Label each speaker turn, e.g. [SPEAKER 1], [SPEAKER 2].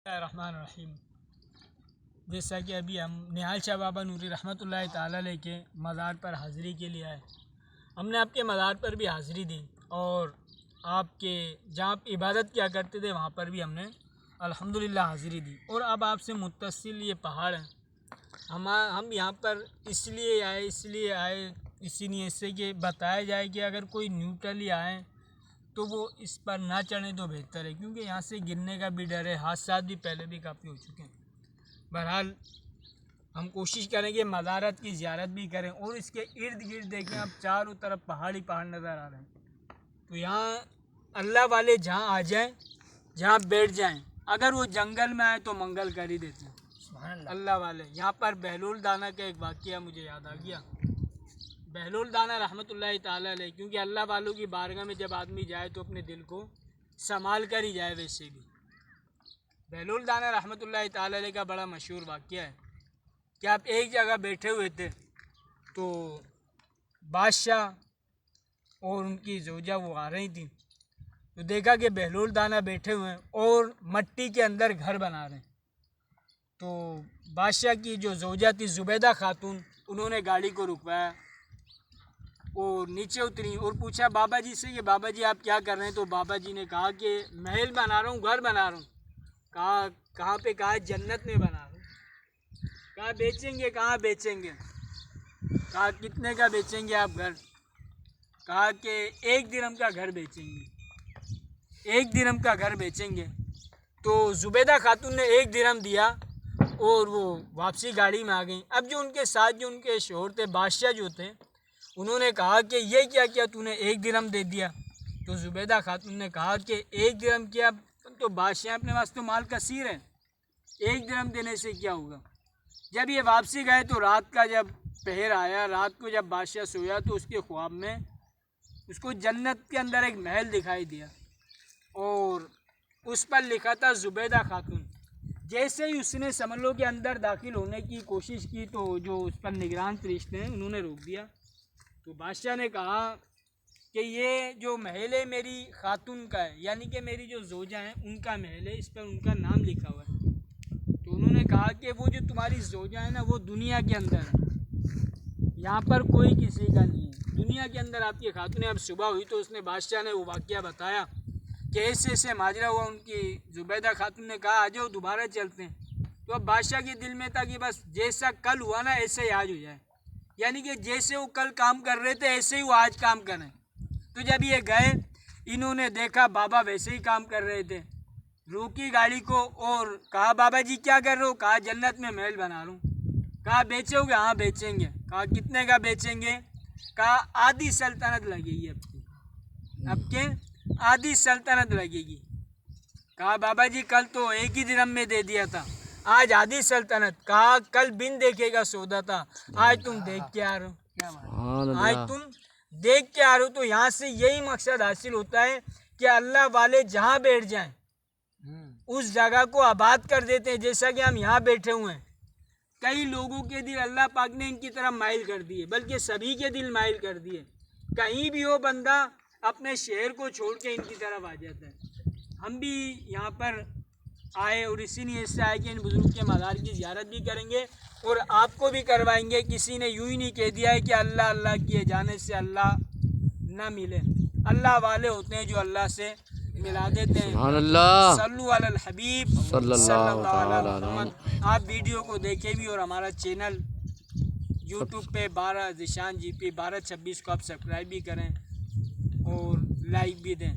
[SPEAKER 1] الرحمن الرحیم. جیسا کہ ابھی ہم نہال شاہ بابا نوری رحمۃ اللہ تعالیٰ علیہ کے مزار پر حاضری کے لیے آئے. ہم نے آپ کے مزار پر بھی حاضری دی اور آپ کے جہاں آپ عبادت کیا کرتے تھے وہاں پر بھی ہم نے الحمدللہ حاضری دی. اور اب آپ سے متصل یہ پہاڑ ہیں. ہم یہاں پر اس لیے آئے اسی نیت سے کہ بتایا جائے کہ اگر کوئی نیوٹرلی آئے تو وہ اس پر نہ چڑھیں تو بہتر ہے، کیونکہ یہاں سے گرنے کا بھی ڈر ہے. حادثات بھی پہلے بھی کافی ہو چکے ہیں. بہرحال ہم کوشش کریں کہ مزارات کی زیارت بھی کریں اور اس کے ارد گرد دیکھیں اب چاروں طرف پہاڑی پہاڑ نظر آ رہے ہیں. تو یہاں اللہ والے جہاں آ جائیں، جہاں بیٹھ جائیں، اگر وہ جنگل میں آئے تو منگل کر ہی دیتے ہیں. اللہ والے یہاں پر بہلول دانہ کا ایک واقعہ مجھے یاد آ گیا. بہلول دانہ رحمۃ اللہ تعالیٰ علیہ، کیونکہ اللہ والوں کی بارگاہ میں جب آدمی جائے تو اپنے دل کو سنبھال کر ہی جائے. ویسے بھی بہلول دانہ رحمۃ اللہ تعالیٰ علیہ کا بڑا مشہور واقعہ ہے کہ آپ ایک جگہ بیٹھے ہوئے تھے تو بادشاہ اور ان کی زوجہ وہ آ رہی تھیں، تو دیکھا کہ بہلول دانہ بیٹھے ہوئے ہیں اور مٹی کے اندر گھر بنا رہے ہیں. تو بادشاہ کی جو زوجہ تھی زبیدہ خاتون، انہوں نے گاڑی کو رکوایا اور نیچے اتری اور پوچھا بابا جی سے کہ بابا جی آپ کیا کر رہے ہیں؟ تو بابا جی نے کہا کہ محل بنا رہا ہوں، گھر بنا رہا ہوں. کہا کہاں پہ؟ کہا جنت میں بنا رہا ہوں. کہا بیچیں گے؟ کہاں بیچیں گے؟ کہا کتنے کا بیچیں گے آپ گھر؟ کہا کہ 1 درہم کا گھر بیچیں گے. 1 درہم کا گھر بیچیں گے. تو زبیدہ خاتون نے 1 درہم دیا اور وہ واپسی گاڑی میں آ گئیں. اب جو ان کے ساتھ جو ان کے شوہر تھے، بادشاہ جو تھے، انہوں نے کہا کہ یہ کیا تو نے 1 درہم دے دیا. تو زبیدہ خاتون نے کہا کہ 1 درہم کیا، تو بادشاہ اپنے پاس تو مال کثیر ہے، 1 درہم دینے سے کیا ہوگا. جب یہ واپسی گئے تو رات کا جب پہر آیا، رات کو جب بادشاہ سویا تو اس کے خواب میں اس کو جنت کے اندر ایک محل دکھائی دیا اور اس پر لکھا تھا زبیدہ خاتون. جیسے ہی اس نے سمجھ لو کہ اندر داخل ہونے کی کوشش کی تو جو اس پر نگران فرشتے ہیں انہوں نے روک دیا. تو بادشاہ نے کہا کہ یہ جو محل ہے میری خاتون کا ہے، یعنی کہ میری جو زوجہ ہیں ان کا محل ہے، اس پر ان کا نام لکھا ہوا ہے. تو انہوں نے کہا کہ وہ جو تمہاری زوجہ ہے نا وہ دنیا کے اندر ہے، یہاں پر کوئی کسی کا نہیں ہے، دنیا کے اندر آپ کی خاتون ہے. اب صبح ہوئی تو اس نے بادشاہ نے وہ واقعہ بتایا کہ ایسے ماجرا ہوا. ان کی زبیدہ خاتون نے کہا آ جاؤ دوبارہ چلتے ہیں. تو اب بادشاہ کے دل میں تھا کہ بس جیسا کل ہوا نا ایسے ہی آج ہو جائے، یعنی کہ جیسے وہ کل کام کر رہے تھے ایسے ہی وہ آج کام کریں. تو جب یہ گئے انہوں نے دیکھا بابا ویسے ہی کام کر رہے تھے. روکی گاڑی کو اور کہا بابا جی کیا کر رہے ہو؟ کہا جنت میں محل بنا رہا ہوں. کہا بیچو گے؟ ہاں بیچیں گے. کہا کتنے کا بیچیں گے؟ کہا آدھی سلطنت لگے گی اب کے آدھی سلطنت لگے گی. کہا بابا جی کل تو 1 ہی درہم میں دے دیا تھا، آج آدھی سلطنت. کہا کل بن دیکھے کا سودا تھا، آج تم دیکھ کے آ رہے ہو. آج تم دیکھ کے آ رہے ہو. تو یہاں سے یہی مقصد حاصل ہوتا ہے کہ اللہ والے جہاں بیٹھ جائیں اس جگہ کو آباد کر دیتے ہیں. جیسا کہ ہم یہاں بیٹھے ہوئے ہیں، کئی لوگوں کے دل اللہ پاک نے ان کی طرف مائل کر دیے، بلکہ سبھی کے دل مائل کر دیے. کہیں بھی ہو بندہ اپنے شہر کو چھوڑ کے ان کی طرف آ جاتا ہے. ہم بھی یہاں پر آئے اور اسی نیت سے آئے کہ ان بزرگ کے مزار کی زیارت بھی کریں گے اور آپ کو بھی کروائیں گے. کسی نے یوں ہی نہیں کہہ دیا ہے کہ اللہ اللہ کیے جانے سے اللہ نہ ملے. اللہ والے ہوتے ہیں جو اللہ سے ملا دیتے ہیں.
[SPEAKER 2] سبحان اللہ،
[SPEAKER 1] صلو علی الحبیب
[SPEAKER 2] صلی اللہ تعالی
[SPEAKER 1] علی محمد. آپ ویڈیو کو دیکھیں بھی اور ہمارا چینل یوٹیوب پہ 12 ذیشان جی پی 1226 کو آپ سبسکرائب بھی کریں اور لائک بھی دیں.